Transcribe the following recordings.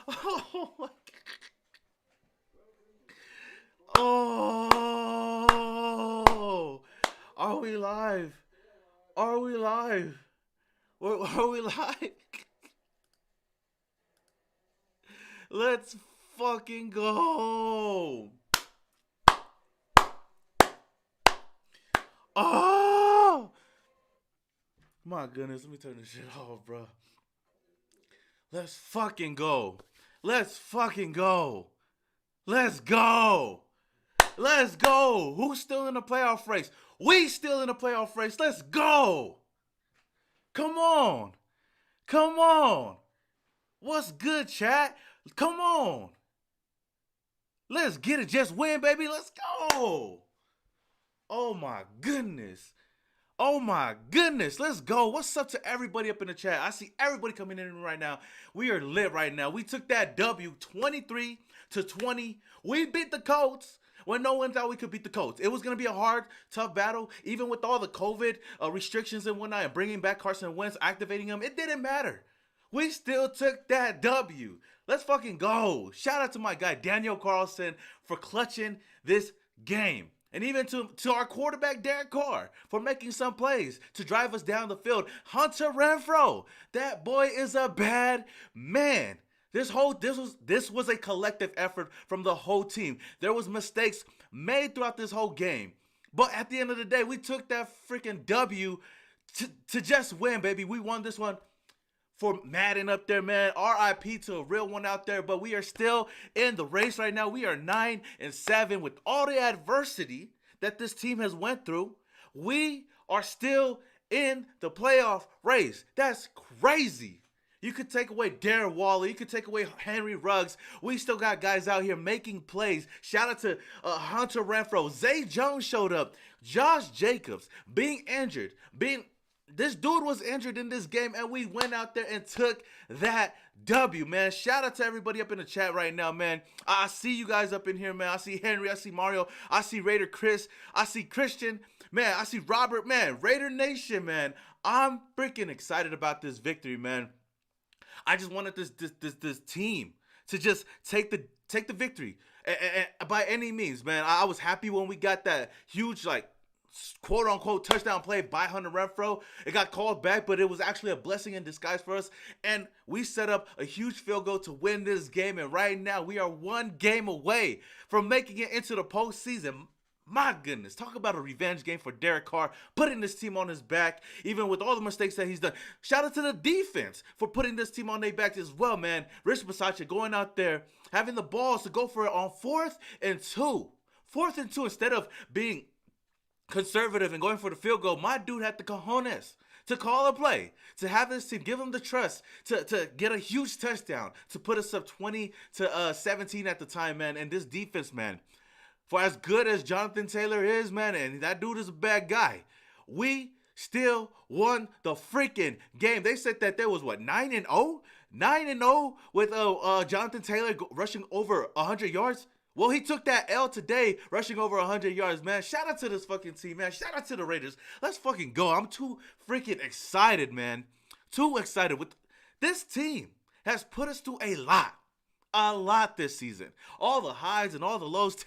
Oh my Oh, are we live? Are we live? Are we live? Let's fucking go. Oh, my goodness. Let me turn this shit off, bro. Let's fucking go. Let's fucking go. Let's go. Let's go. Who's still in the playoff race? We still in the playoff race. Let's go. Come on. Come on. What's good, chat? Come on. Let's get it. Just win, baby. Let's go. Oh my goodness. Oh my goodness. Let's go. What's up to everybody up in the chat? I see everybody coming in right now. We are lit right now. We took that W 23-20. We beat the Colts when no one thought we could beat the Colts. It was going to be a hard, tough battle. Even with all the COVID restrictions and whatnot and bringing back Carson Wentz, activating him, it didn't matter. We still took that W. Let's fucking go. Shout out to my guy, Daniel Carlson, for clutching this game. And even to our quarterback, Derek Carr, for making some plays to drive us down the field. Hunter Renfrow, that boy is a bad man. This was a collective effort from the whole team. There was mistakes made throughout this whole game. But at the end of the day, we took that freaking W to just win, baby. We won this one for Madden up there, man. RIP to a real one out there, but we are still in the race right now. We are 9-7 with all the adversity that this team has went through. We are still in the playoff race. That's crazy. You could take away Darren Waller. You could take away Henry Ruggs. We still got guys out here making plays. Shout out to Hunter Renfrow. Zay Jones showed up. Josh Jacobs being injured, this dude was injured in this game, and we went out there and took that W, man. Shout out to everybody up in the chat right now, man. I see you guys up in here, man. I see Henry. I see Mario. I see Raider Chris. I see Christian. Man, I see Robert, man. Raidernation, man. I'm freaking excited about this victory, man. I just wanted this team to just take the victory and by any means, man. I was happy when we got that huge, like, quote-unquote touchdown play by Hunter Renfrow. It got called back, but it was actually a blessing in disguise for us. And we set up a huge field goal to win this game. And right now, we are one game away from making it into the postseason. My goodness, talk about a revenge game for Derek Carr, putting this team on his back, even with all the mistakes that he's done. Shout out to the defense for putting this team on their back as well, man. Rich Bisaccia going out there, having the balls to go for it on 4th and 2. 4th and 2 instead of being conservative and going for the field goal. My dude had the cojones to call a play, to have this team, give him the trust to get a huge touchdown, to put us up 20-17 at the time, man. And this defense, man, for as good as Jonathan Taylor is, man, and that dude is a bad guy, we still won the freaking game. They said that there was, what, 9-0? 9-0 with Jonathan Taylor rushing over 100 yards? Well, he took that L today, rushing over 100 yards, man. Shout out to this fucking team, man. Shout out to the Raiders. Let's fucking go. I'm too freaking excited, man. Too excited. With this team has put us through a lot this season. All the highs and all the lows.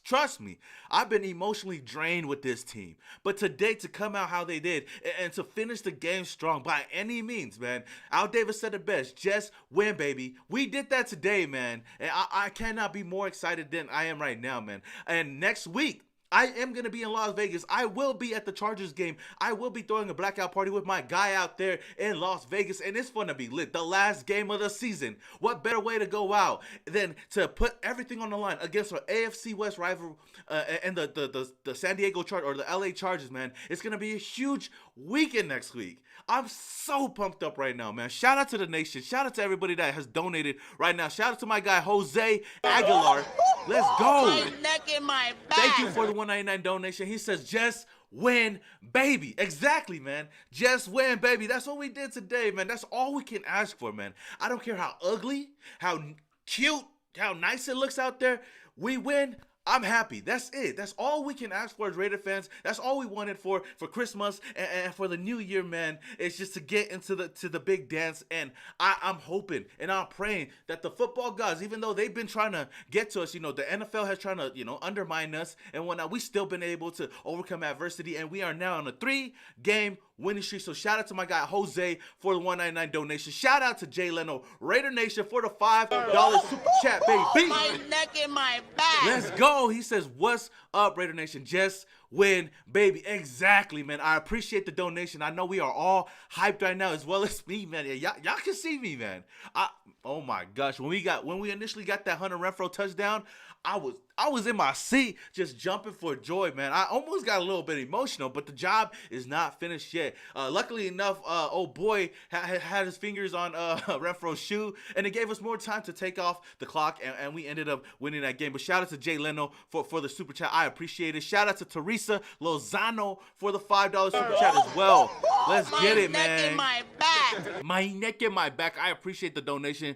Trust me, I've been emotionally drained with this team. But today, to come out how they did and to finish the game strong by any means, man. Al Davis said it best. Just win, baby. We did that today, man. And I cannot be more excited than I am right now, man. And next week, I am going to be in Las Vegas. I will be at the Chargers game. I will be throwing a blackout party with my guy out there in Las Vegas, and it's going to be lit. The last game of the season. What better way to go out than to put everything on the line against our AFC West rival and the San Diego Chargers, or the LA Chargers, man. It's going to be a huge weekend next week. I'm so pumped up right now, man. Shout out to the nation. Shout out to everybody that has donated right now. Shout out to my guy, Jose Aguilar. Let's go. My neck and my back. Thank you for the $1.99 donation. He says, just win, baby. Exactly, man. Just win, baby. That's what we did today, man. That's all we can ask for, man. I don't care how ugly, how cute, how nice it looks out there. We win. I'm happy. That's it. That's all we can ask for as Raider fans. That's all we wanted for Christmas and for the new year, man. It's just to get into the big dance. And I'm hoping and I'm praying that the football gods, even though they've been trying to get to us, the NFL has trying to, undermine us and whatnot, we still been able to overcome adversity. And we are now on a 3-game winning streak. So shout out to my guy Jose for the $1.99 donation. Shout out to Jay Leno, Raidernation for the $5 super chat, baby. My neck and my back. Let's go. He says, what's up, Raidernation? Just win, baby. Exactly, man. I appreciate the donation. I know we are all hyped right now, as well as me, man. Yeah, y'all can see me, man. Oh my gosh, when we initially got that Hunter Renfrow touchdown, I was in my seat just jumping for joy, man. I almost got a little bit emotional, but the job is not finished yet. Luckily enough, old boy had his fingers on Renfro's shoe, and it gave us more time to take off the clock, and we ended up winning that game. But shout out to Jay Leno for the super chat. I appreciate it. Shout out to Teresa Lozano for the $5 super chat as well. Let's get it, man. My neck and my back. My neck and my back. I appreciate the donation.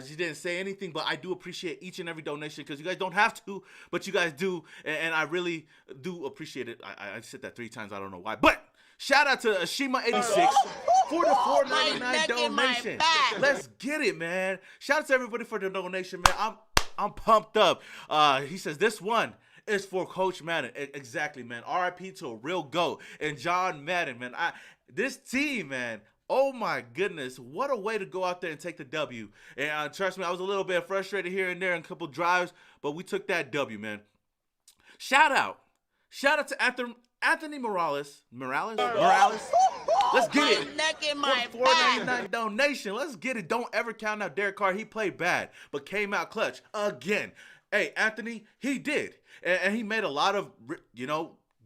She didn't say anything, but I do appreciate each and every donation because you guys don't have to, but you guys do, and I really do appreciate it. I said that 3 times. I don't know why, but shout out to Ashima86 for the $4.99 donation. Let's get it, man. Shout out to everybody for the donation, man. I'm pumped up. He says this one is for Coach Madden. Exactly, man. RIP to a real GOAT and John Madden, man. This team, man. Oh my goodness, what a way to go out there and take the W. And trust me, I was a little bit frustrated here and there in a couple drives, but we took that W, man. Shout out to Anthony Morales. Morales? Let's get it. My neck and my For $4.99 donation. Let's get it. Don't ever count out Derek Carr. He played bad, but came out clutch again. Hey, Anthony, he did. And he made a lot of,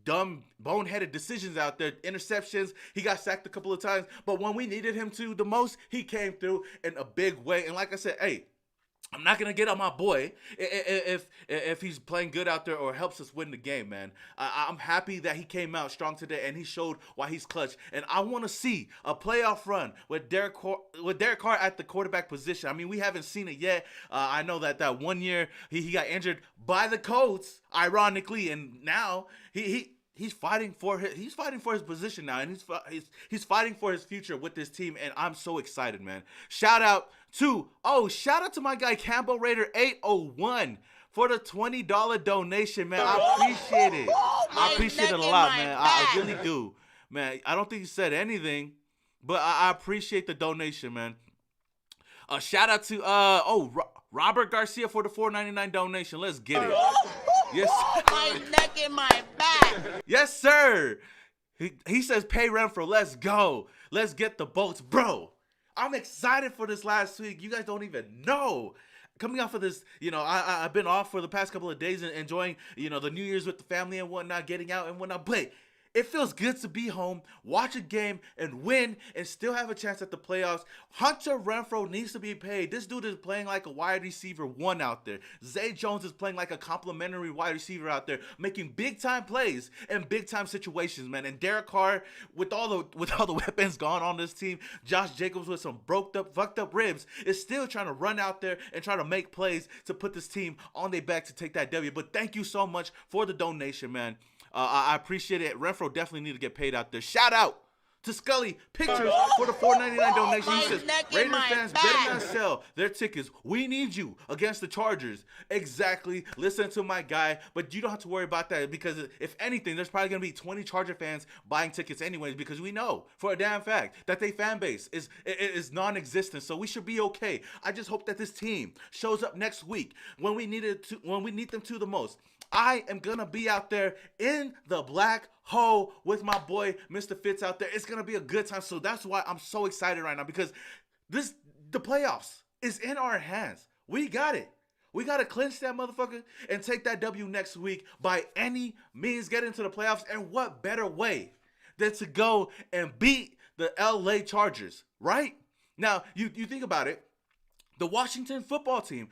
dumb, boneheaded decisions out there, interceptions. He got sacked a couple of times, but when we needed him to the most, he came through in a big way. And like I said, hey, I'm not gonna get on my boy if he's playing good out there or helps us win the game, man. I'm happy that he came out strong today and he showed why he's clutch. And I want to see a playoff run with Derek Carr at the quarterback position. I mean, we haven't seen it yet. I know that 1 year he got injured by the Colts, ironically, and now he's fighting for his position now, and he's fighting for his future with this team, and I'm so excited, man. Shout out to my guy Campbell Raider 801 for the $20 donation, man. I appreciate it. I appreciate it a lot, man. I really do, man. I don't think he said anything, but I appreciate the donation, man. Shout out to Robert Garcia for the $4.99 donation. Let's get it. Yes. My neck and my back. Yes, sir. He says pay Renfro. Let's go. Let's get the boats, bro. I'm excited for this last week. You guys don't even know. Coming off of this, I've been off for the past couple of days and enjoying, the New Year's with the family and whatnot, getting out and whatnot. But it feels good to be home, watch a game, and win, and still have a chance at the playoffs. Hunter Renfrow needs to be paid. This dude is playing like a wide receiver 1 out there. Zay Jones is playing like a complimentary wide receiver out there, making big-time plays and big-time situations, man. And Derek Carr, with all the weapons gone on this team, Josh Jacobs with some fucked up ribs, is still trying to run out there and try to make plays to put this team on their back to take that W. But thank you so much for the donation, man. I appreciate it. Renfro definitely need to get paid out there. Shout out to Scully Pictures for the $4.99 donation. He says, Raider fans better not sell their tickets. We need you against the Chargers. Exactly. Listen to my guy. But you don't have to worry about that because if anything, there's probably going to be 20 Charger fans buying tickets anyways because we know for a damn fact that their fan base is non-existent. So we should be okay. I just hope that this team shows up next week when we need them to the most. I am going to be out there in the black hole with my boy, Mr. Fitz out there. It's going to be a good time. So that's why I'm so excited right now because the playoffs is in our hands. We got it. We got to clinch that motherfucker and take that W next week by any means, get into the playoffs. And what better way than to go and beat the LA Chargers, right? Now, you think about it. The Washington football team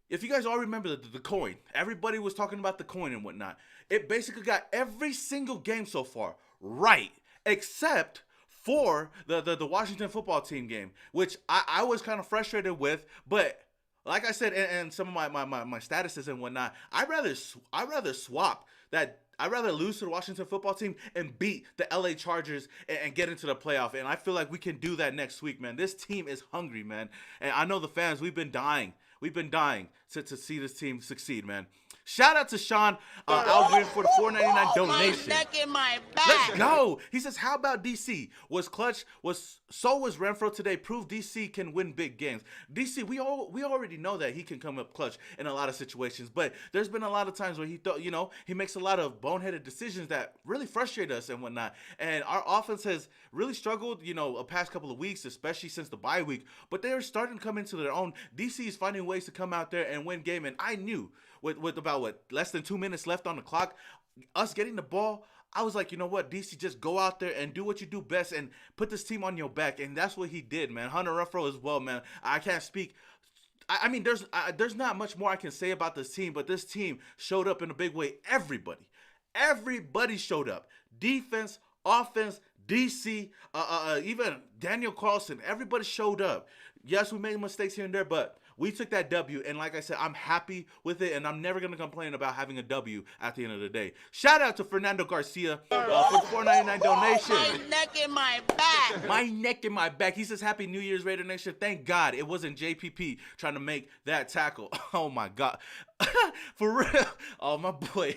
if you guys all remember the coin, everybody was talking about the coin and whatnot. It basically got every single game so far right, except for the Washington football team game, which I was kind of frustrated with. But like I said, and some of my statuses and whatnot, I'd rather swap that. I'd rather lose to the Washington football team and beat the LA Chargers and get into the playoff. And I feel like we can do that next week, man. This team is hungry, man. And I know the fans, we've been dying. We've been dying to see this team succeed, man. Shout out to Sean Algren for the $4.99 donation. My neck and my back. Let's go. He says, how about DC? Was clutch, so was Renfro today. Prove DC can win big games. DC, we already know that he can come up clutch in a lot of situations, but there's been a lot of times where he makes a lot of boneheaded decisions that really frustrate us and whatnot. And our offense has really struggled, a past couple of weeks, especially since the bye week, but they're starting to come into their own. DC is finding ways to come out there and win game, and I knew with about less than 2 minutes left on the clock, us getting the ball, I was like, you know what, DC, just go out there and do what you do best and put this team on your back. And that's what he did, man. Hunter Renfrow as well, man. I can't speak. I mean, there's not much more I can say about this team, but this team showed up in a big way. Everybody showed up. Defense, offense, DC, even Daniel Carlson, everybody showed up. Yes, we made mistakes here and there, but we took that W, and like I said, I'm happy with it, and I'm never going to complain about having a W at the end of the day. Shout out to Fernando Garcia for the $4.99 donation. My neck and my back. My neck and my back. He says, Happy New Year's, Raidernation. Thank God it wasn't JPP trying to make that tackle. Oh, my God. For real. Oh, my boy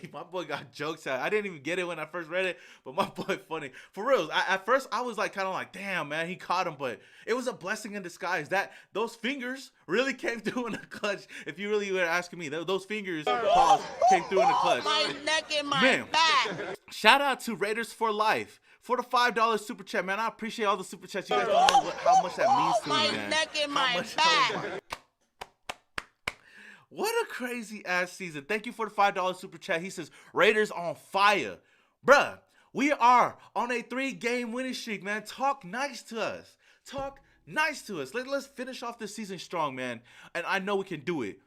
got jokes out. I didn't even get it when I first read it, but my boy funny. For real, at first I was kind of like, damn, man, he caught him, but it was a blessing in disguise. Those fingers really came through in the clutch. If you really were asking me, those fingers came through in the clutch. My neck and my back. Shout out to Raiders for Life for the $5 super chat, man. I appreciate all the super chats. You guys don't know how much that means to me, man. My neck and my back. What a crazy ass season. Thank you for the $5 super chat. He says, Raiders on fire. Bruh, we are on a 3-game winning streak, man. Talk nice to us. Let's finish off this season strong, man. And I know we can do it.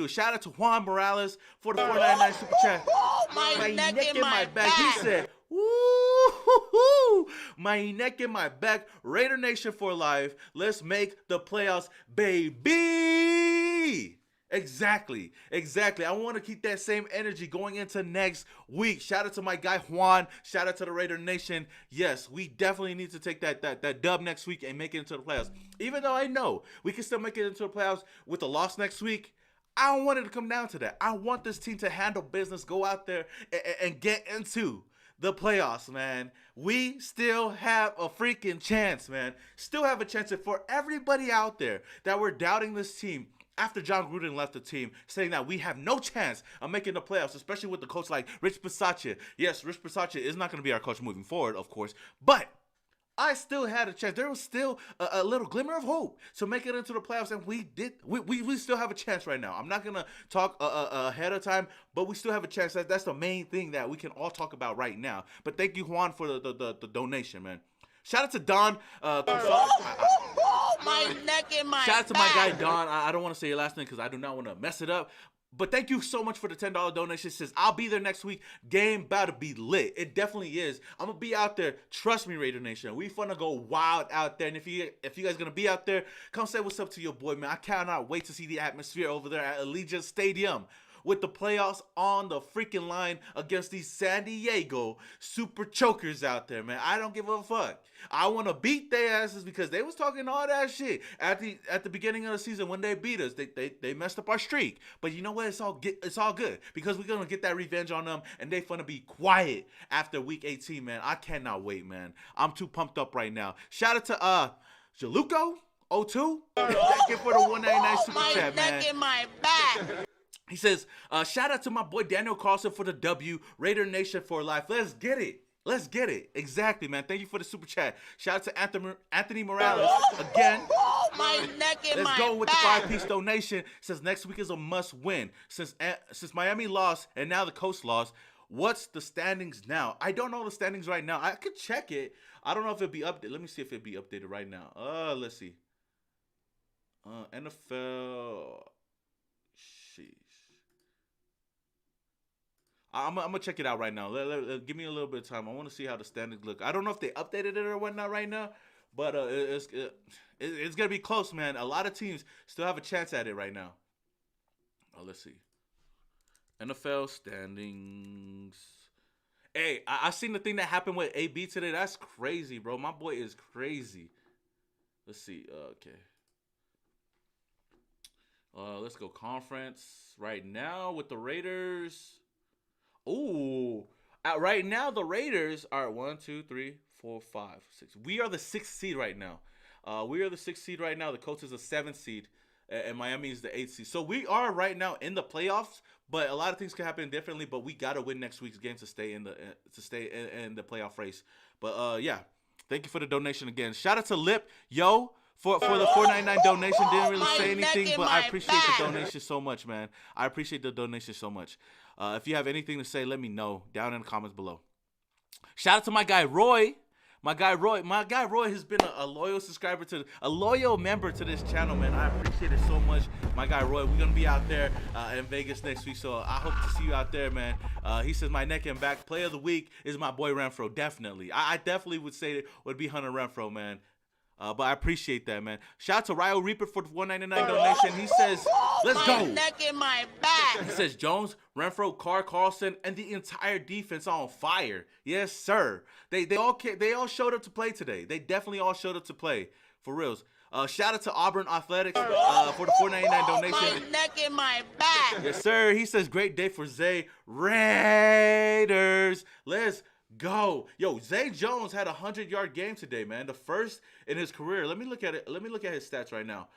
Shout out to Juan Morales for the $4.99 super chat. My neck and my back. He said, woo, my neck and my back. Raider Nation for life. Let's make the playoffs, baby. Exactly. I want to keep that same energy going into next week. Shout out to my guy Juan. Shout out to the Raider Nation. Yes, we definitely need to take that dub next week and make it into the playoffs. Even though I know we can still make it into the playoffs with a loss next week, I don't want it to come down to that. I want this team to handle business, go out there and get into the playoffs, man. We still have a freaking chance, man. Still have a chance. And for everybody out there that were doubting this team, after John Gruden left the team, saying that we have no chance of making the playoffs, especially with the coach like Rich Bisaccia. Yes, Rich Bisaccia is not going to be our coach moving forward, of course, but I still had a chance. There was still a little glimmer of hope to make it into the playoffs, and we did. We still have a chance right now. I'm not going to talk ahead of time, but we still have a chance. That's the main thing that we can all talk about right now. But thank you, Juan, for the donation, man. Shout out to Don. My neck and my Shout out to my back. guy Don. I don't want to say your last name because I do not want to mess it up. But thank you so much for the $10 donation. It says, I'll be there next week. Game about to be lit. It definitely is. I'm going to be out there. Trust me, Raider Nation. We finna go wild out there. And if you guys going to be out there, come say what's up to your boy, man. I cannot wait to see the atmosphere over there at Allegiant Stadium, with the playoffs on the freaking line against these San Diego super chokers out there, man. I don't give a fuck. I want to beat their asses because they was talking all that shit at the beginning of the season when they beat us. They messed up our streak. But you know what? It's all good because we're going to get that revenge on them, and they finna be quiet after week 18, man. I cannot wait, man. I'm too pumped up right now. Shout out to Jaluko02. Thank you for the $1.99 super chat, man. My neck and my back. He says, shout out to my boy Daniel Carlson for the W. Raider Nation for life. Let's get it. Exactly, man. Thank you for the super chat. Shout out to Anthony Morales again. My neck and Let's my go with back. the 5-piece donation. Says next week is a must win. Since Miami lost and now the Colts lost, what's the standings now? I don't know the standings right now. I could check it. I don't know if it'll be updated. Let me see if it'll be updated right now. Let's see. NFL. Sheesh. I'm gonna check it out right now. Give me a little bit of time. I want to see how the standings look. I don't know if they updated it or whatnot right now, but It's gonna be close, man. A lot of teams still have a chance at it right now. Oh, let's see. NFL standings. Hey, I seen the thing that happened with AB today. That's crazy, bro. My boy is crazy. Let's see. Okay. Let's go conference right now with the Raiders. Ooh. Right now, the Raiders are 1, 2, 3, 4, 5, 6. We are the 6th seed right now. We are the 6th seed right now. The Colts is the 7th seed. And Miami is the 8th seed. So we are right now in the playoffs, but a lot of things can happen differently. But we gotta win next week's game to stay in the playoff race. But yeah, thank you for the donation again. Shout out to Lip, yo, for the $4.99 donation. Didn't really say anything, but I appreciate the donation so much, man. I appreciate the donation so much. If you have anything to say, let me know down in the comments below. Shout out to my guy Roy. My guy Roy has been a loyal subscriber a loyal member to this channel, man. I appreciate it so much. My guy Roy, we're gonna be out there in Vegas next week, so I hope to see you out there, man. He says my neck and back player of the week is my boy Renfro. Definitely, I definitely would say it would be Hunter Renfro, man. But I appreciate that, man. Shout out to Ryo Reaper for the $1.99 donation. He says, let's go. My neck and my back. He says Jones, Renfro, Carr, Carlson, and the entire defense on fire. Yes, sir. They all showed up to play today. They definitely all showed up to play. For reals. Shout out to Auburn Athletics for the $4.99 donation. My neck and my back. Yes, sir. He says great day for Zay. Raiders. Let's go. Yo, Zay Jones had a 100-yard game today, man. The first in his career. Let me look at it. Let me look at his stats right now.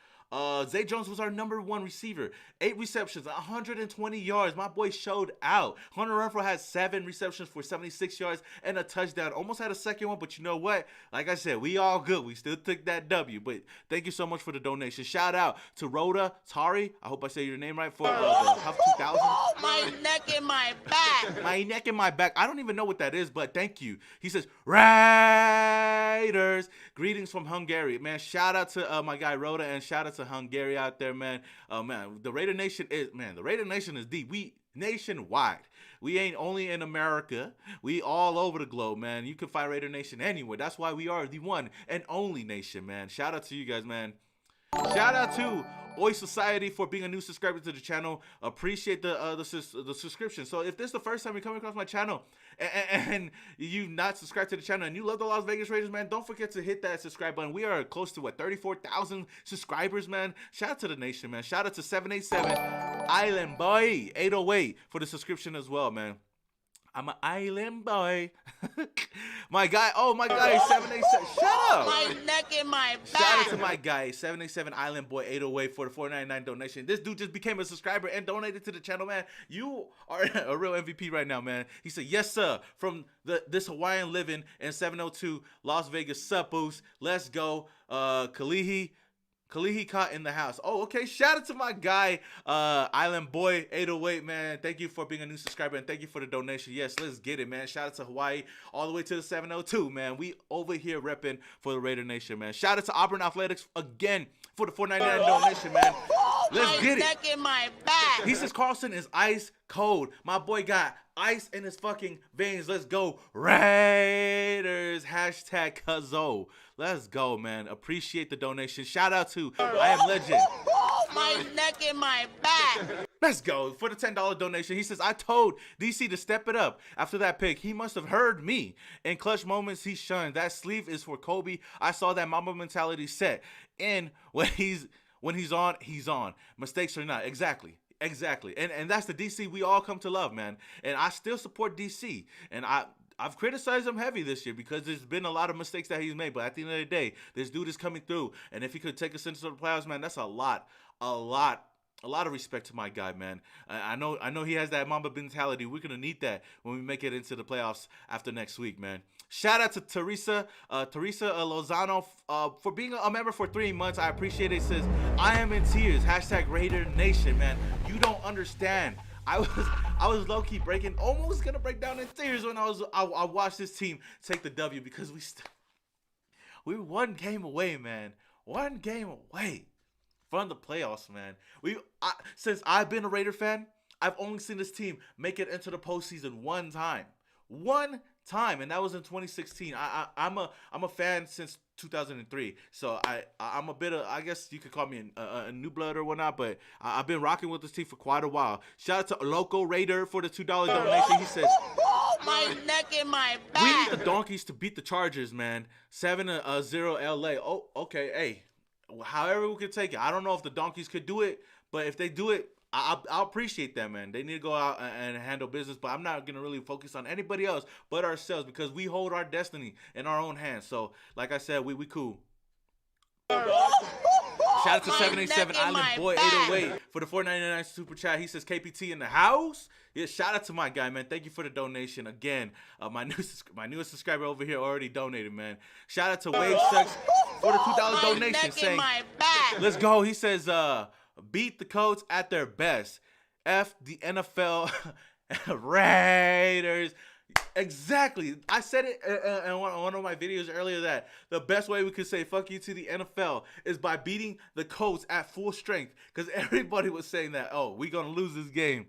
Zay Jones was our #1 receiver. 8 receptions, 120 yards. My boy showed out. Hunter Renfro had 7 receptions for 76 yards and a touchdown. Almost had a second one, but you know what? Like I said, we all good. We still took that W. But thank you so much for the donation. Shout out to Rhoda Tari. I hope I say your name right for the Huff 2000. My neck and my back. My neck and my back. I don't even know what that is, but thank you. He says, Raiders. Greetings from Hungary. Man, shout out to my guy Rhoda and shout out to Hungary out there, man. Man, the Raidernation is deep. We nationwide. We ain't only in America. We all over the globe, man. You can find Raidernation anywhere. That's why we are the one and only nation, man. Shout out to you guys, man. Shout out to Oi Society for being a new subscriber to the channel. Appreciate the subscription. So if this is the first time you're coming across my channel and you not subscribed to the channel and you love the Las Vegas Raiders, man, don't forget to hit that subscribe button. We are close to 34,000 subscribers, man. Shout out to the nation, man. Shout out to 787 Island Boy 808 for the subscription as well, man. I'm an island boy. My guy, 787. Shut up. My neck and my back. Shout out to my guy, 787 Island Boy 808 for the $4.99 donation. This dude just became a subscriber and donated to the channel, man. You are a real MVP right now, man. He said, yes, sir, from this Hawaiian living in 702 Las Vegas Sup Boost. Let's go. Kalihi caught in the house. Oh, okay. Shout out to my guy, Island Boy 808, man. Thank you for being a new subscriber and thank you for the donation. Yes, let's get it, man. Shout out to Hawaii all the way to the 702, man. We over here repping for the Raider Nation, man. Shout out to Auburn Athletics again for the $4.99 donation, man. Let's get it. My neck and my back. He says Carlson is ice cold. My boy got ice in his fucking veins. Let's go Raiders. Hashtag Cuzzo. Let's go, man. Appreciate the donation. Shout out to I Am Legend. My neck and my back. Let's go. For the $10 donation, he says, I told DC to step it up after that pick. He must have heard me. In clutch moments, he shunned. That sleeve is for Kobe. I saw that Mamba mentality set. And when he's on, he's on. Mistakes or not. Exactly. And that's the DC we all come to love, man. And I still support DC. And I've criticized him heavy this year because there's been a lot of mistakes that he's made. But at the end of the day, this dude is coming through. And if he could take us into the playoffs, man, that's a lot of respect to my guy, man. I know he has that Mamba mentality. We're going to need that when we make it into the playoffs after next week, man. Shout out to Teresa Lozano for being a member for 3 months. I appreciate it. It says, I am in tears. Hashtag Raider Nation, man. You don't understand. I was low-key almost gonna break down in tears when I watched this team take the W because we were 1 game away, man. 1 game away from the playoffs, man. Since I've been a Raider fan, I've only seen this team make it into the postseason 1 time. 1 time, and that was in 2016. I'm a fan since 2003. So I'm a bit of, I guess you could call me a new blood or whatnot, but I've been rocking with this team for quite a while. Shout out to Loco Raider for the $2 donation. He says, My neck and my we back. need the Donkeys to beat the Chargers, man. 7-0 LA. Oh, okay. Hey, however we could take it. I don't know if the Donkeys could do it, but if they do it, I'll appreciate that, man. They need to go out and handle business, but I'm not going to really focus on anybody else but ourselves because we hold our destiny in our own hands. So, like I said, we cool. Shout out to 787 Island Boy 808 for the $4.99 super chat. He says KPT in the house. Yeah, shout out to my guy, man. Thank you for the donation again. My newest subscriber over here already donated, man. Shout out to Wave Sex for the $2 donation, saying, "Let's go." He says, "Beat the Colts at their best. F the NFL Raiders." Exactly. I said it in one of my videos earlier that the best way we could say fuck you to the NFL is by beating the Colts at full strength, because everybody was saying that, oh, we gonna lose this game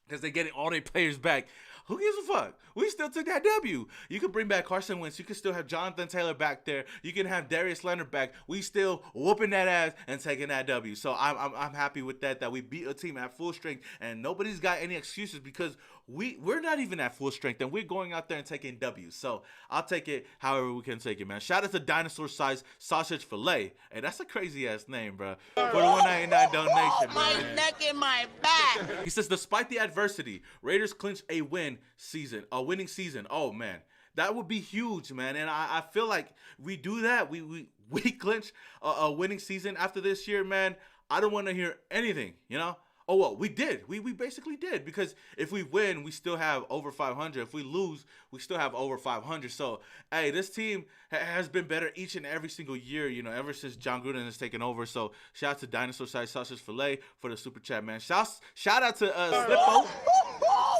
because they're getting all their players back. Who gives a fuck? We still took that W. You could bring back Carson Wentz. You could still have Jonathan Taylor back there. You can have Darius Leonard back. We still whooping that ass and taking that W. So I'm happy with that we beat a team at full strength, and nobody's got any excuses because we're not even at full strength, and we're going out there and taking W. So I'll take it however we can take it, man. Shout out to Dinosaur Size Sausage Filet. Hey, that's a crazy ass name, bro. For the $1.99 donation, man. My neck and my back. He says, despite the adversity, Raiders clinch a winning season. Oh man, that would be huge, man. And I feel like we do that. We clinch a winning season after this year, man. I don't want to hear anything, you know. Oh well, we did. We basically did, because if we win, we still have over 500. If we lose, we still have over 500. So hey, this team has been better each and every single year, you know, ever since John Gruden has taken over. So shout out to Dinosaur Size Sausage Filet for the super chat, man. Shout out to Slippo.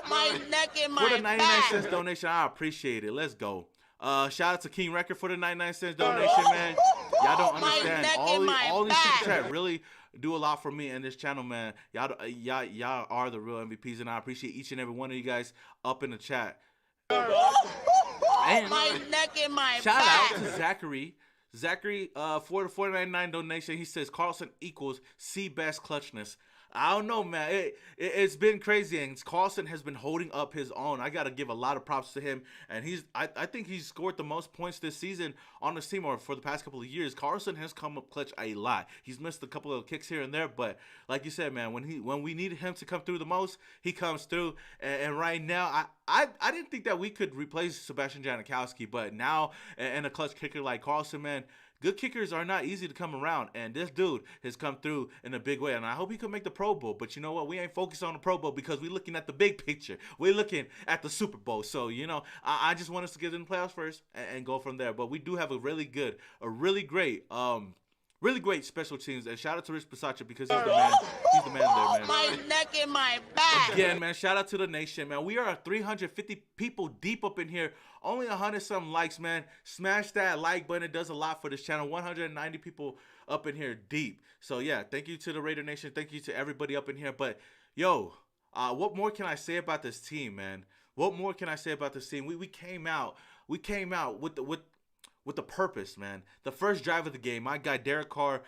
My neck and my For the 99 back. cents donation, I appreciate it. Let's go. Shout out to King Record for the 99 cents donation, man. Y'all don't understand. neck All and my these super back. chat really do a lot for me and this channel, man. Y'all are the real MVPs, and I appreciate each and every one of you guys up in the chat. And My neck and my shout back. out to Zachary. Zachary, for the $4.99 donation, he says Carlson equals C best clutchness. I don't know, man. It's been crazy, and Carlson has been holding up his own. I gotta give a lot of props to him, and I think he's scored the most points this season on this team, or for the past couple of years. Carlson has come up clutch a lot. He's missed a couple of kicks here and there, but like you said, man, when we needed him to come through the most, he comes through. And right now, I didn't think that we could replace Sebastian Janikowski, but now, and a clutch kicker like Carlson, man. Good kickers are not easy to come around, and this dude has come through in a big way, and I hope he can make the Pro Bowl. But you know what? We ain't focused on the Pro Bowl because we're looking at the big picture. We're looking at the Super Bowl. So, you know, I just want us to get in the playoffs first and go from there. But we do have a really great special teams, and shout out to Rich Bisaccia because he's the man. He's the man there, man. My neck and my back. Again, man, shout out to the nation, man. We are 350 people deep up in here. Only 100-something likes, man. Smash that like button. It does a lot for this channel. 190 people up in here deep. So, yeah, thank you to the Raidernation. Thank you to everybody up in here. But, yo, what more can I say about this team, man? What more can I say about this team? We came out with the purpose, man. The first drive of the game, my guy Derek Carr,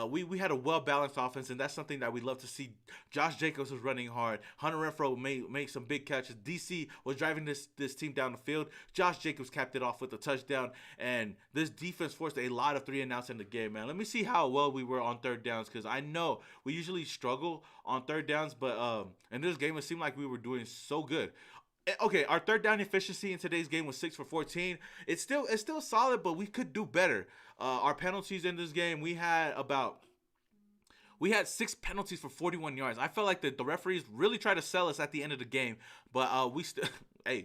we had a well-balanced offense, and that's something that we love to see. Josh Jacobs was running hard. Hunter Renfrow made some big catches. DC was driving this team down the field. Josh Jacobs capped it off with a touchdown, and this defense forced a lot of 3-and-outs in the game, man. Let me see how well we were on third downs, because I know we usually struggle on third downs, but in this game, it seemed like we were doing so good. Okay, our third down efficiency in today's game was 6 for 14. It's still solid, but we could do better. Our penalties in this game, we had 6 penalties for 41 yards. I felt like the referees really tried to sell us at the end of the game, but we still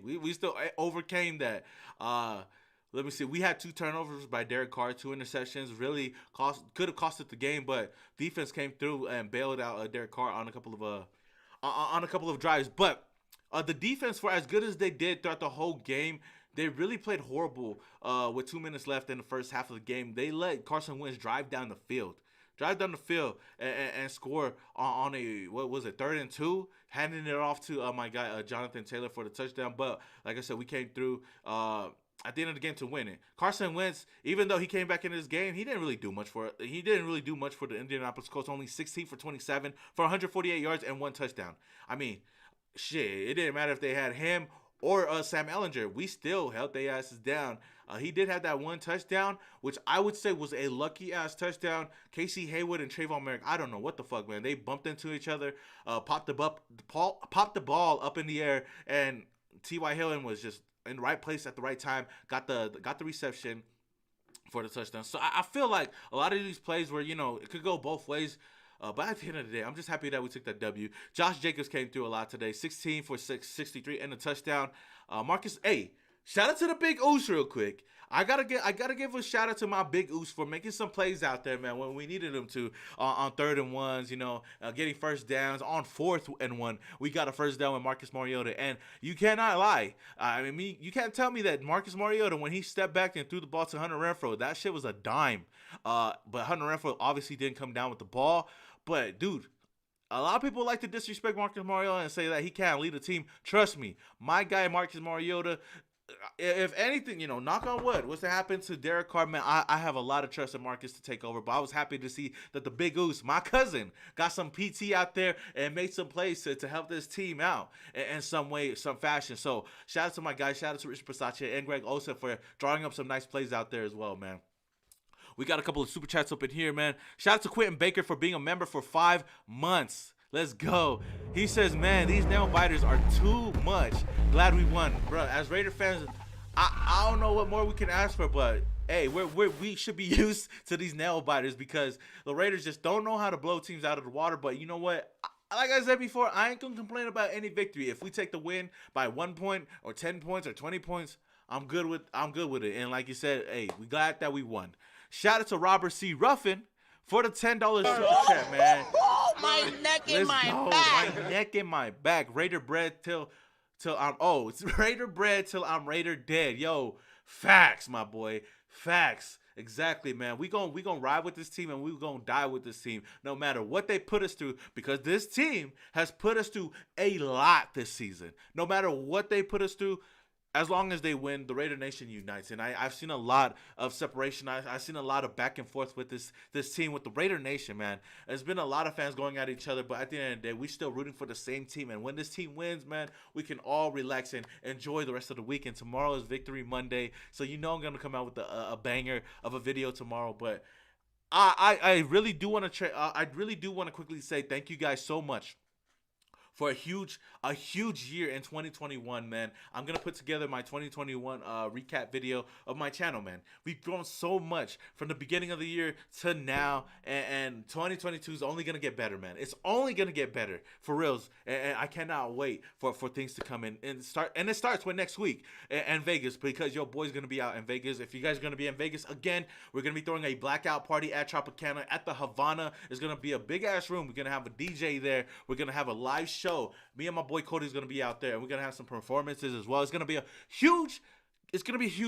we still overcame that. Let me see. We had 2 turnovers by Derek Carr, 2 interceptions. Really could have costed the game, but defense came through and bailed out Derek Carr on a couple of drives. But the defense, for as good as they did throughout the whole game, they really played horrible with 2 minutes left in the first half of the game. They let Carson Wentz drive down the field and score on a, what was it, 3rd and 2, handing it off to my guy Jonathan Taylor for the touchdown. But like I said, we came through. at the end of the game to win it. Carson Wentz, even though he came back into this game, he didn't really do much for it. He didn't really do much for the Indianapolis Colts. Only 16 for 27 for 148 yards and 1 touchdown. I mean, shit, it didn't matter if they had him or Sam Ehlinger. We still held their asses down. He did have that 1 touchdown, which I would say was a lucky-ass touchdown. Casey Hayward and Trayvon Merrick, I don't know what the fuck, man. They bumped into each other, popped the ball up in the air, and T.Y. Hilton was just in the right place at the right time, got the reception for the touchdown. So I feel like a lot of these plays where, it could go both ways. But at the end of the day, I'm just happy that we took that W. Josh Jacobs came through a lot today. 16 for 63 and a touchdown. Marcus, hey, shout out to the Big Oos real quick. I gotta give a shout out to my Big Oos for making some plays out there, man, when we needed him to on 3rd and 1s, getting first downs. On 4th and 1, we got a first down with Marcus Mariota, and you cannot lie. You can't tell me that Marcus Mariota, when he stepped back and threw the ball to Hunter Renfrow, that shit was a dime. But Hunter Renfrow obviously didn't come down with the ball. But, dude, a lot of people like to disrespect Marcus Mariota and say that he can't lead a team. Trust me, my guy Marcus Mariota, if anything, knock on wood, what's to happen to Derek Carr, man, I have a lot of trust in Marcus to take over. But I was happy to see that the Big Oos, my cousin, got some PT out there and made some plays to help this team out in some way, some fashion. So, shout out to my guys. Shout out to Rich Versace and Greg Olsen for drawing up some nice plays out there as well, man. We got a couple of super chats up in here, man. Shout out to Quentin Baker for being a member for 5 months. Let's go. He says, man, these nail biters are too much. Glad we won. Bro, as Raider fans, I don't know what more we can ask for, but hey, we should be used to these nail biters because the Raiders just don't know how to blow teams out of the water. But you know what? Like I said before, I ain't going to complain about any victory. If we take the win by 1 point or 10 points or 20 points, I'm good with it. And like you said, hey, we glad that we won. Shout out to Robert C. Ruffin for the $10 super chat, man. My neck and my go. back. My neck and my back. Raider bread till I'm it's Raider bread till I'm Raider dead. Yo, facts, my boy. Facts. Exactly, man. We gonna ride with this team and we gonna die with this team no matter what they put us through, because this team has put us through a lot this season. No matter what they put us through, as long as they win, the Raidernation unites. And I've seen a lot of separation. I've seen a lot of back and forth with this team, with the Raidernation, man. There's been a lot of fans going at each other, but at the end of the day, we're still rooting for the same team. And when this team wins, man, we can all relax and enjoy the rest of the weekend. Tomorrow is Victory Monday, so I'm going to come out with a banger of a video tomorrow. But I really do want to quickly say thank you guys so much for a huge year in 2021, man. I'm going to put together my 2021 recap video of my channel, man. We've grown so much from the beginning of the year to now, and 2022 is only going to get better, man. It's only going to get better, for reals, and I cannot wait for things to come in and start. And it starts with next week and Vegas, because your boy's going to be out in Vegas. If you guys are going to be in Vegas, again, we're going to be throwing a blackout party at Tropicana at the Havana. It's going to be a big-ass room. We're going to have a DJ there. We're going to have a live show. Me and my boy Cody's gonna be out there, and we're gonna have some performances as well. It's gonna be a huge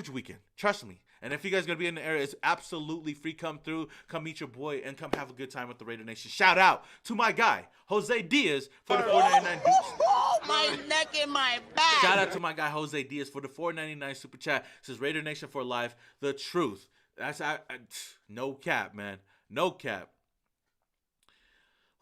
weekend. Trust me. And if you guys are gonna be in the area, it's absolutely free. Come through, come meet your boy, and come have a good time with the Raider Nation. Shout out to my guy Jose Diaz for the $4.99 My neck and my back. Shout out to my guy Jose Diaz for the $4.99 super chat. This is Raider Nation for life. The truth. That's no cap, man. No cap.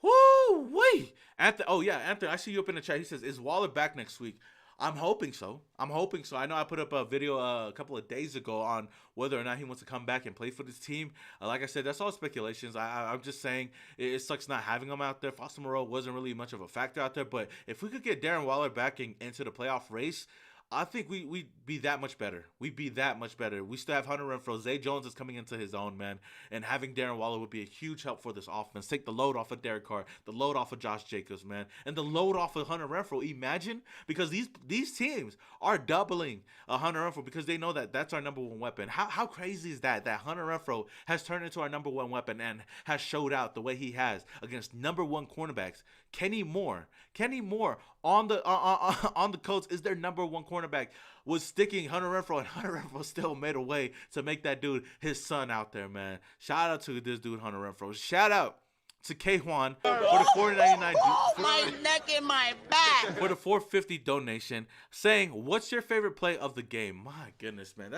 Woo wee. Anthony, Anthony, I see you up in the chat. He says, is Waller back next week? I'm hoping so. I know I put up a video a couple of days ago on whether or not he wants to come back and play for this team. Like I said, that's all speculations. I'm just saying it sucks not having him out there. Foster Moreau wasn't really much of a factor out there. But if we could get Darren Waller back into the playoff race, I think we'd be that much better. We'd be that much better. We still have Hunter Renfrow. Zay Jones is coming into his own, man. And having Darren Waller would be a huge help for this offense. Take the load off of Derek Carr, the load off of Josh Jacobs, man, and the load off of Hunter Renfrow. Imagine, because these teams are doubling Hunter Renfrow because they know that that's our number one weapon. How crazy is that Hunter Renfrow has turned into our number one weapon and has showed out the way he has against number one cornerbacks. Kenny Moore on the Colts is their number one cornerback, was sticking Hunter Renfrow, and Hunter Renfrow still made a way to make that dude his son out there, man. Shout out to this dude, Hunter Renfrow. Shout out to K-Juan for the $4.99 My neck and my back. for the $4.50 donation, saying, "What's your favorite play of the game?" My goodness, man,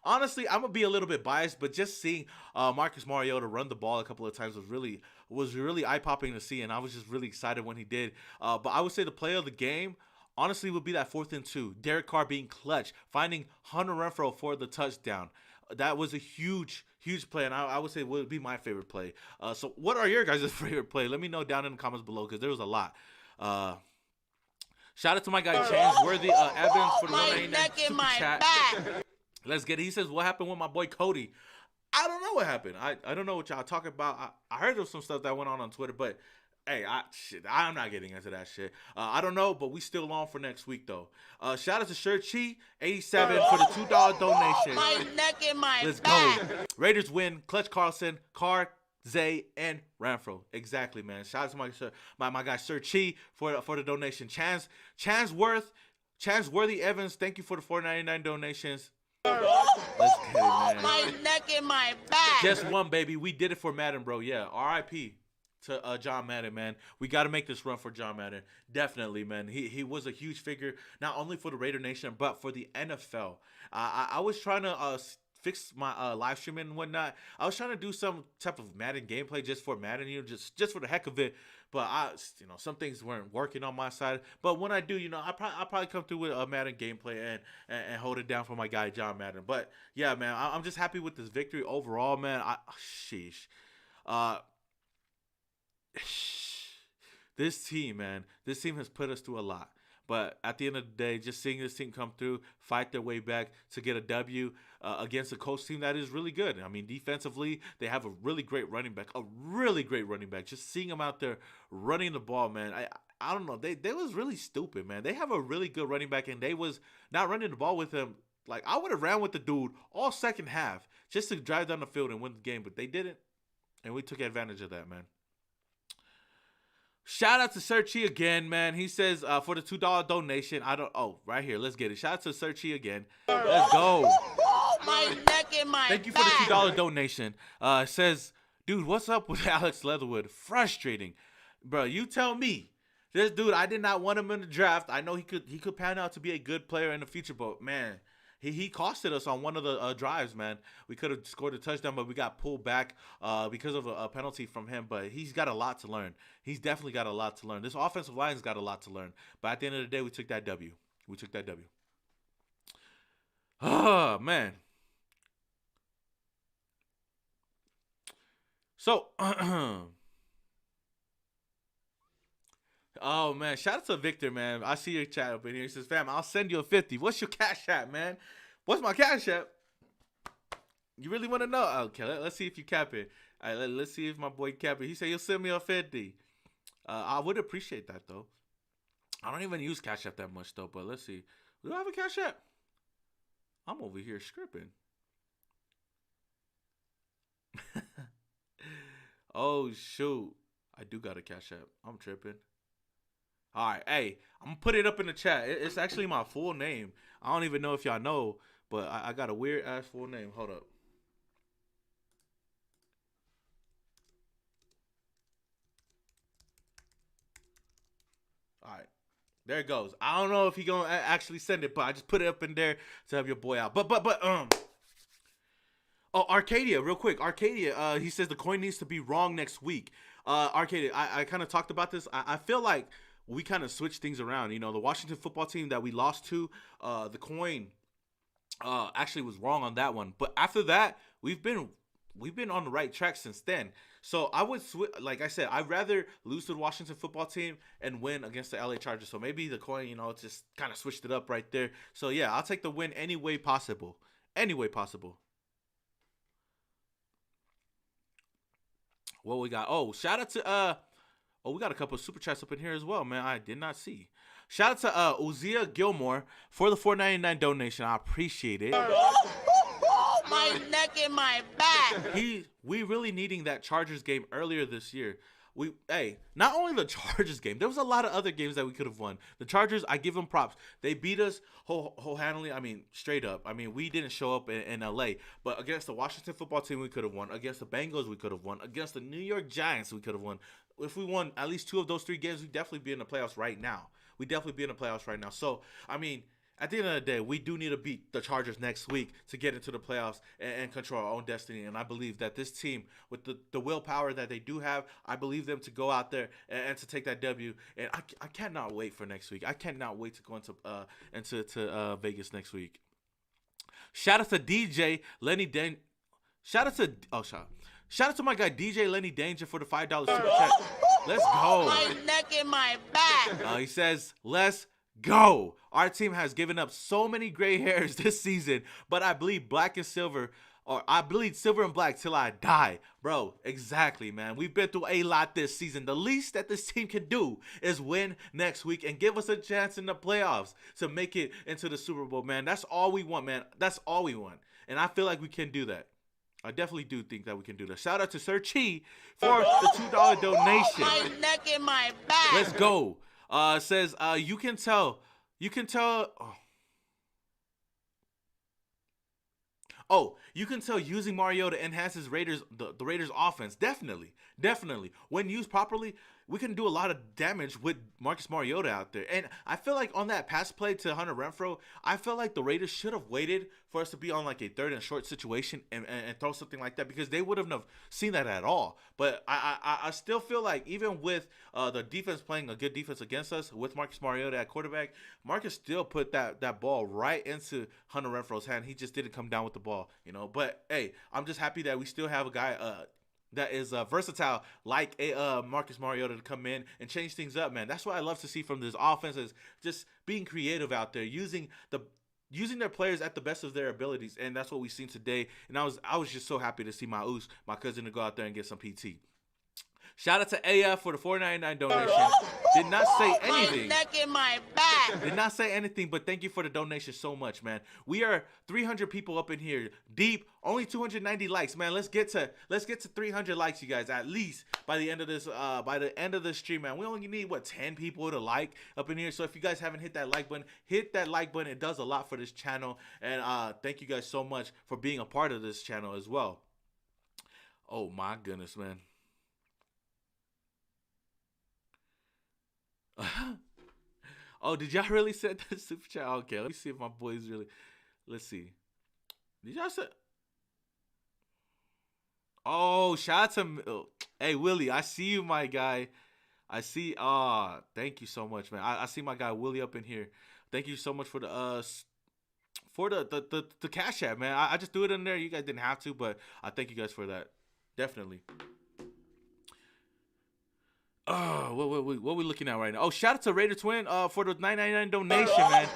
honestly, I'm gonna be a little bit biased, but just seeing Marcus Mariota run the ball a couple of times was really eye popping to see, and I was just really excited when he did. But I would say the play of the game, honestly, would be that 4th and 2. Derek Carr being clutch, finding Hunter Renfrow for the touchdown. That was a huge play, and I would say it would be my favorite play. So what are your guys' favorite play? Let me know down in the comments below, because there was a lot. Shout out to my guy Chansworthy Evans for the $199 super chat. Let's get it. He says, "What happened with my boy Cody?" I don't know what happened. I don't know what y'all talking about. I heard of some stuff that went on Twitter, but hey, I'm not getting into that shit. I don't know, but we still on for next week, though. Shout out to Shirchi 87 for the $2 donation. My neck and my Let's back. go. Raiders win. Clutch Carlson, Carr, Zay, and Renfrow. Exactly, man. Shout out to my guy Shirchi for the donation. Chansworthy Evans, thank you for the $4.99 donations. Let's get it, man. My neck and my back. Just one, baby. We did it for Madden, bro. Yeah. R.I.P. to John Madden, man. We got to make this run for John Madden. Definitely, man. He was a huge figure, not only for the Raidernation, but for the NFL. I was trying to fix my live streaming and whatnot. I was trying to do some type of Madden gameplay just for Madden, just for the heck of it. But some things weren't working on my side. But when I do, I'll probably come through with a Madden gameplay and hold it down for my guy John Madden. But yeah, man, I'm just happy with this victory overall, man. Sheesh. This team, man, has put us through a lot. But at the end of the day, just seeing this team come through, fight their way back to get a W against a Colts team that is really good. I mean, defensively, they have a really great running back. Just seeing them out there running the ball, man, I don't know. They was really stupid, man. They have a really good running back, and they was not running the ball with him. Like, I would have ran with the dude all second half just to drive down the field and win the game, but they didn't, and we took advantage of that, man. Shout out to Searchy again, man. He says for the $2 donation. Right here. Let's get it. Shout out to Searchy again. Let's go. My neck and my Thank you for the $2 donation. Says, dude, what's up with Alex Leatherwood? Frustrating, bro. You tell me. This dude, I did not want him in the draft. I know he could pan out to be a good player in the future, but man, he costed us on one of the drives, man. We could have scored a touchdown, but we got pulled back because of a penalty from him. But he's got a lot to learn. He's definitely got a lot to learn. This offensive line's got a lot to learn. But at the end of the day, we took that W. Oh, man. So, oh, man. Shout out to Victor, man. I see your chat up in here. He says, fam, I'll send you a 50. What's your cash app, man? What's my cash app? You really want to know? Okay, let's see if you cap it. All right, let's see if my boy cap it. He said he'll send me a 50. I would appreciate that, though. I don't even use Cash App that much, though, but let's see. Do I have a Cash App? I'm over here scripting. Oh, shoot. I do got a Cash App. I'm tripping. All right, hey, I'm going to put it up in the chat. It's actually my full name. I don't even know if y'all know, but I got a weird-ass full name. Hold up. All right. There it goes. I don't know if he going to actually send it, but I just put it up in there to help your boy out. Oh, Arcadia, real quick. Arcadia, he says the coin needs to be wrong next week. Arcadia, I kind of talked about this. I feel like we kind of switched things around. You know, the Washington football team that we lost to, the coin actually was wrong on that one. But after that, we've been on the right track since then. So I would like I said, I'd rather lose to the Washington football team and win against the LA Chargers. So maybe the coin, you know, just kind of switched it up right there. So yeah, I'll take the win any way possible. Any way possible. What we got? Oh, shout out to we got a couple of super chats up in here as well, man. I did not see. Shout out to Uzia Gilmore for the $4.99 donation. I appreciate it. My neck and my back. We really needing that Chargers game earlier this year. not only the Chargers game, there was a lot of other games that we could have won. The Chargers, I give them props. They beat us wholehandedly. I mean, straight up. I mean, we didn't show up in LA, but against the Washington football team, we could have won. Against the Bengals, we could have won. Against the New York Giants, we could have won. If we won at least 2 of those 3 games, we'd definitely be in the playoffs right now. So, I mean, at the end of the day, we do need to beat the Chargers next week to get into the playoffs and control our own destiny. And I believe that this team, with the willpower that they do have, I believe them to go out there and to take that W. And I cannot wait for next week. I cannot wait to go into Vegas next week. Shout out to DJ Lenny Dan. Shout out to my guy DJ Lenny Danger for the $5 super chat. Let's go. My neck and my back. He says, let's go. Our team has given up so many gray hairs this season, but I bleed black and silver, or I bleed silver and black till I die. Bro, exactly, man. We've been through a lot this season. The least that this team can do is win next week and give us a chance in the playoffs to make it into the Super Bowl, man. That's all we want, man. That's all we want. And I feel like we can do that. I definitely do think that we can do that. Shout out to Sir Chi for the $2 donation. My neck and my back. Let's go. Says you can tell. You can tell using Mariota enhances the Raiders offense. Definitely. When used properly, we can do a lot of damage with Marcus Mariota out there. And I feel like on that pass play to Hunter Renfrow, I feel like the Raiders should have waited for us to be on like a 3rd and short situation and throw something like that, because they wouldn't have seen that at all. But I still feel like even with the defense playing a good defense against us, with Marcus Mariota at quarterback, Marcus still put that ball right into Hunter Renfrow's hand. He just didn't come down with the ball, you know. But hey, I'm just happy that we still have a guy that is versatile like a Marcus Mariota to come in and change things up, man. That's what I love to see from this offense, is just being creative out there, using their players at the best of their abilities, and that's what we've seen today. And I was just so happy to see my cousin, to go out there and get some PT. Shout out to AF for the $4.99 donation. Did not say anything. My neck and my back. Did not say anything, but thank you for the donation so much, man. We are 300 people up in here deep. Only 290 likes, man. Let's get to 300 likes, you guys, at least by the end of this stream, man. We only need 10 people to like up in here. So if you guys haven't hit that like button, hit that like button. It does a lot for this channel, and thank you guys so much for being a part of this channel as well. Oh my goodness, man. Oh, did y'all really send that super chat? Okay, let me see if my boys really. Let's see. Did y'all say? Oh, shout out to hey Willie. I see you, my guy. I see. Thank you so much, man. I see my guy Willie up in here. Thank you so much for the Cash App, man. I just threw it in there. You guys didn't have to, but I thank you guys for that. Definitely. Oh, what are we looking at right now? Oh, shout out to Raider Twin for the $9.99 donation, man.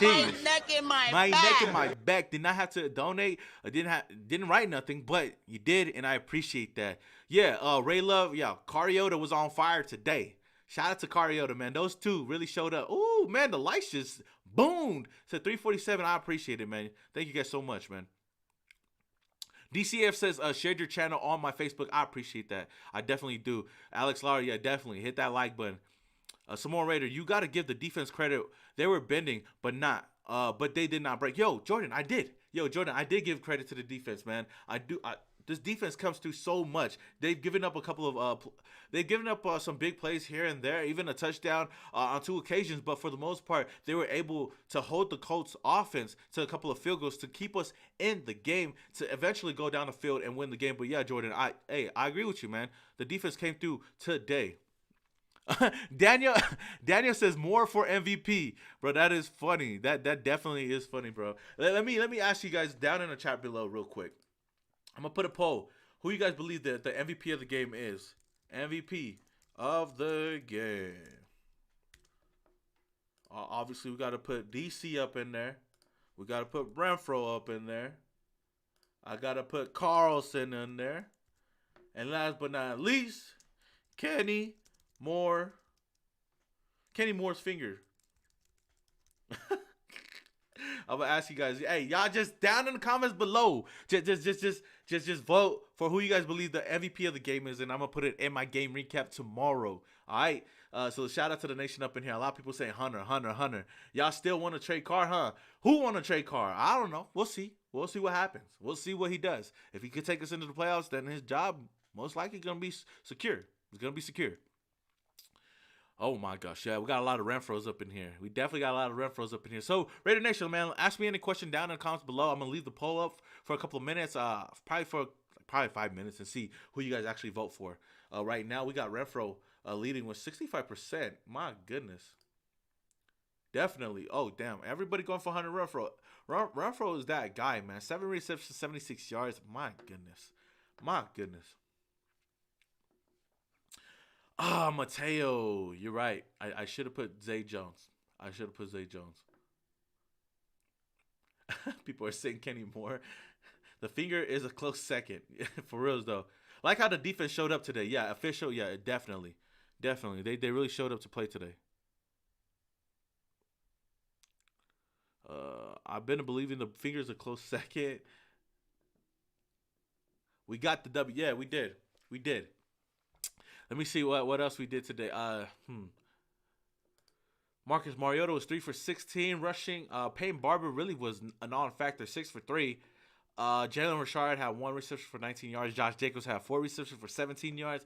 My neck and my back. Neck and my back. Did not have to donate. I didn't write nothing, but you did, and I appreciate that. Yeah, Ray Love, yeah, Carriota was on fire today. Shout out to Carriota, man. Those two really showed up. Ooh, man, the lights just boomed to 347. I appreciate it, man. Thank you guys so much, man. DCF says, shared your channel on my Facebook. I appreciate that. I definitely do. Alex Lauer, yeah, definitely. Hit that like button. Simone Raider, you got to give the defense credit. They were bending, but they did not break. Yo, Jordan, I did give credit to the defense, man. This defense comes through so much. They've given up a couple of some big plays here and there, even a touchdown on 2 occasions. But for the most part, they were able to hold the Colts offense to a couple of field goals to keep us in the game, to eventually go down the field and win the game. But yeah, Jordan, I agree with you, man. The defense came through today. Daniel says more for MVP, bro. That is funny. That definitely is funny, bro. Let me ask you guys down in the chat below real quick. I'm going to put a poll. Who you guys believe that the MVP of the game is? MVP of the game. Obviously, we got to put DC up in there. We got to put Renfro up in there. I got to put Carlson in there. And last but not least, Kenny Moore's finger. I'm gonna ask you guys. Hey, y'all just down in the comments below. Just vote for who you guys believe the MVP of the game is, and I'm gonna put it in my game recap tomorrow. All right. So shout out to the nation up in here. A lot of people saying Hunter. Y'all still want to trade Carr, huh? Who want to trade Carr? I don't know. We'll see. We'll see what happens. We'll see what he does. If he could take us into the playoffs, then his job most likely gonna be secure. It's gonna be secure. Oh my gosh, yeah, we got a lot of Renfros up in here. We definitely got a lot of Renfros up in here. So, Raider Nation, man, ask me any question down in the comments below. I'm gonna leave the poll up for a couple of minutes, probably 5 minutes, and see who you guys actually vote for. Right now, we got Renfro leading with 65%. My goodness, definitely. Oh damn, everybody going for 100 Renfro. Renfro is that guy, man. 7 receptions, 76 yards. My goodness. Ah, Mateo, you're right. I should have put Zay Jones. People are saying Kenny Moore. The finger is a close second. For reals, though. Like how the defense showed up today. Yeah, official. Yeah, definitely. They really showed up to play today. I've been believing the finger is a close second. We got the W. Yeah, we did. Let me see what else we did today. Marcus Mariota was 3 for 16 rushing. Peyton Barber really was a non-factor, 6 for 3. Jalen Richard had 1 reception for 19 yards. Josh Jacobs had 4 receptions for 17 yards.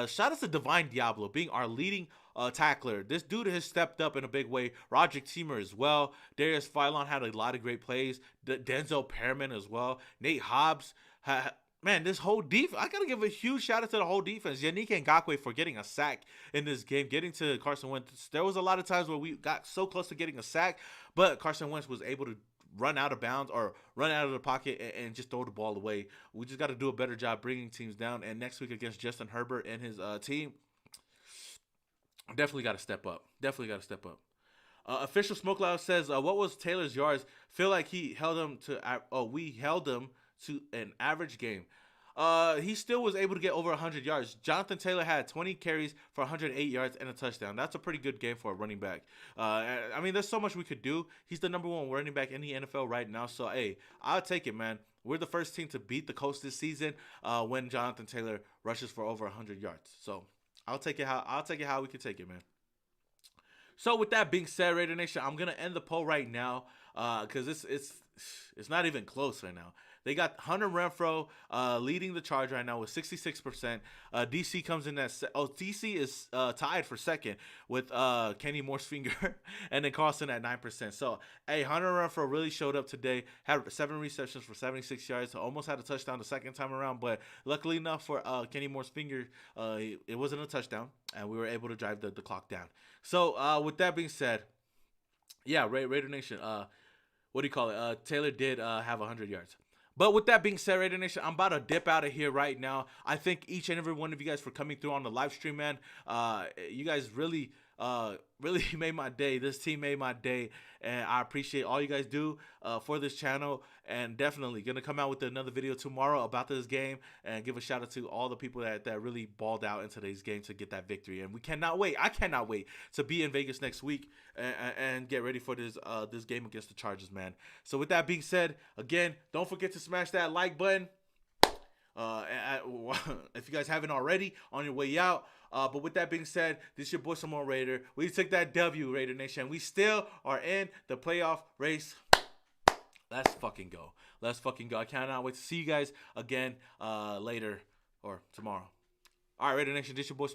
Shout out to Divine Diablo being our leading tackler. This dude has stepped up in a big way. Roderick Teamer as well. Darius Philon had a lot of great plays. Denzel Pearman as well. Nate Hobbs had... Man, this whole defense, I got to give a huge shout out to the whole defense. Yannick Ngakoue for getting a sack in this game, getting to Carson Wentz. There was a lot of times where we got so close to getting a sack, but Carson Wentz was able to run out of bounds or run out of the pocket and just throw the ball away. We just got to do a better job bringing teams down. And next week against Justin Herbert and his team, definitely got to step up. Official Smoke Loud says, what was Taylor's yards? Feel like we held him to an average game. He still was able to get over 100 yards. Jonathan Taylor had 20 carries for 108 yards and a touchdown. That's a pretty good game for a running back. I mean, there's so much we could do. He's the #1 running back in the NFL right now. So, hey, I'll take it, man. We're the first team to beat the Colts this season when Jonathan Taylor rushes for over 100 yards. So, I'll take it how we can take it, man. So, with that being said, Raider Nation, I'm gonna end the poll right now because it's not even close right now. They got Hunter Renfro leading the charge right now with 66%. DC comes in at DC is tied for second with Kenny Moore's finger, and then Carlson at 9%. So, hey, Hunter Renfro really showed up today. Had 7 receptions for 76 yards. So almost had a touchdown the second time around, but luckily enough for Kenny Moore's finger, it wasn't a touchdown, and we were able to drive the clock down. So, with that being said, yeah, Raider Nation, what do you call it? Taylor did have 100 yards. But with that being said, Raider Nation, I'm about to dip out of here right now. I thank each and every one of you guys for coming through on the live stream, man. You guys really made my day. This team made my day, and I appreciate all you guys do for this channel. And definitely gonna come out with another video tomorrow about this game and give a shout out to all the people that really balled out in today's game to get that victory. And we cannot wait. I cannot wait to be in Vegas next week and get ready for this game against the Chargers, man. So with that being said, again, don't forget to smash that like button. If you guys haven't already, on your way out. But with that being said, this is your boy Samoan Raider. We took that W, Raider Nation. We still are in the playoff race. Let's fucking go. I cannot wait to see you guys again later or tomorrow. All right, Raider Nation, this is your boy Samoan.